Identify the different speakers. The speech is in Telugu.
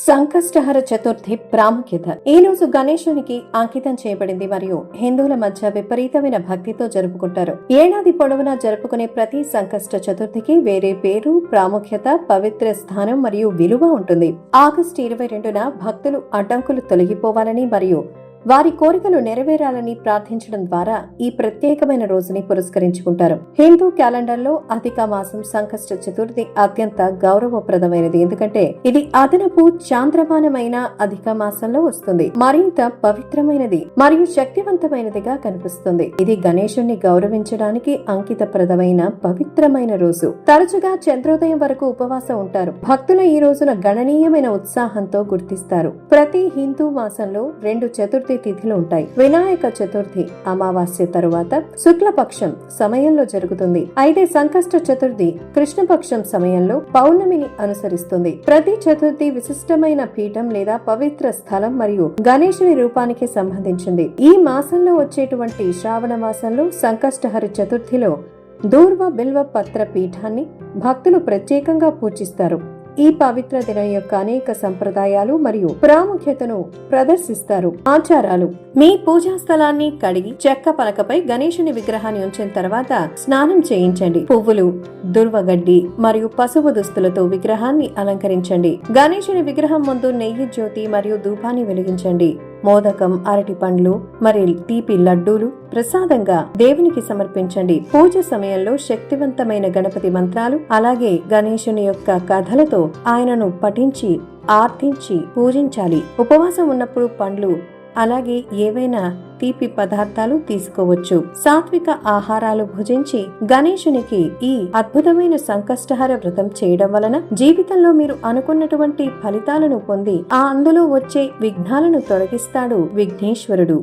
Speaker 1: సంకష్టహర చతుర్థి ప్రాముఖ్యత ఈ రోజు గణేశునికి అంకితం చేయబడింది మరియు హిందువుల మధ్య విపరీతమైన భక్తితో జరుపుకుంటారు. ఏడాది పొడవునా జరుపుకునే ప్రతి సంకష్ట చతుర్థికి వేరే పేరు, ప్రాముఖ్యత, పవిత్ర స్థానం మరియు విలువ ఉంటుంది. ఆగస్టు 22న భక్తులు అడ్డంకులు తొలగిపోవాలని మరియు వారి కోరికలు నెరవేరాలని ప్రార్థించడం ద్వారా ఈ ప్రత్యేకమైన రోజుని పురస్కరించుకుంటారు. హిందూ క్యాలెండర్లో అధిక మాసం సంకష్ట చతుర్థి అత్యంత గౌరవప్రదమైనది, ఎందుకంటే ఇది అదనపు చాంద్రమానమైన అధిక మాసంలో వస్తుంది. మరింత పవిత్రమైనది మరియు శక్తివంతమైనదిగా కనిపిస్తుంది. ఇది గణేశుణ్ణి గౌరవించడానికి అంకితప్రదమైన పవిత్రమైన రోజు. తరచుగా చంద్రోదయం వరకు ఉపవాసం ఉంటారు. భక్తులు ఈ రోజున గణనీయమైన ఉత్సాహంతో గుర్తిస్తారు. ప్రతి హిందూ మాసంలో 2 చతుర్థి తిథులు ఉంటాయి. వినాయక చతుర్థి అమావాస్య తరువాత శుక్లపక్షం సమయంలో జరుగుతుంది. అయితే సంకష్ట చతుర్థి కృష్ణపక్షం సమయంలో పౌర్ణమిని అనుసరిస్తుంది. ప్రతి చతుర్థి విశిష్టమైన పీఠం లేదా పవిత్ర స్థలం మరియు గణేశుని రూపానికి సంబంధించింది. ఈ మాసంలో వచ్చేటువంటి శ్రావణ మాసంలో సంకష్టహరి చతుర్థిలో దూర్వ బిల్వ పత్ర పీఠాన్ని భక్తులు ప్రత్యేకంగా పూజిస్తారు. ఈ పవిత్ర దినం యొక్క అనేక సంప్రదాయాలు మరియు ప్రాముఖ్యతను ప్రదర్శిస్తారు. ఆచారాలు: మీ పూజా స్థలాన్ని కడిగి చెక్క పలకపై గణేశుని విగ్రహాన్ని ఉంచిన తర్వాత స్నానం చేయించండి. పువ్వులు, దుర్వగడ్డి మరియు పసుపు దుస్తులతో విగ్రహాన్ని అలంకరించండి. గణేశుని విగ్రహం ముందు నెయ్యి జ్యోతి మరియు ధూపాన్ని వెలిగించండి. మోదకం, అరటి పండ్లు మరియు తీపి లడ్డూలు ప్రసాదంగా దేవునికి సమర్పించండి. పూజ సమయంలో శక్తివంతమైన గణపతి మంత్రాలు అలాగే గణేశుని యొక్క కథలతో ఆయనను పఠించి ఆర్తించి పూజించాలి. ఉపవాసం ఉన్నప్పుడు పండ్లు అలాగే ఏవైనా తీపి పదార్థాలు తీసుకోవచ్చు. సాత్విక ఆహారాలు భుజించి గణేశునికి ఈ అద్భుతమైన సంకష్టహర వ్రతం చేయడం వలన జీవితంలో మీరు అనుకున్నటువంటి ఫలితాలను పొంది అందులో వచ్చే విఘ్నాలను తొలగిస్తాడు విఘ్నేశ్వరుడు.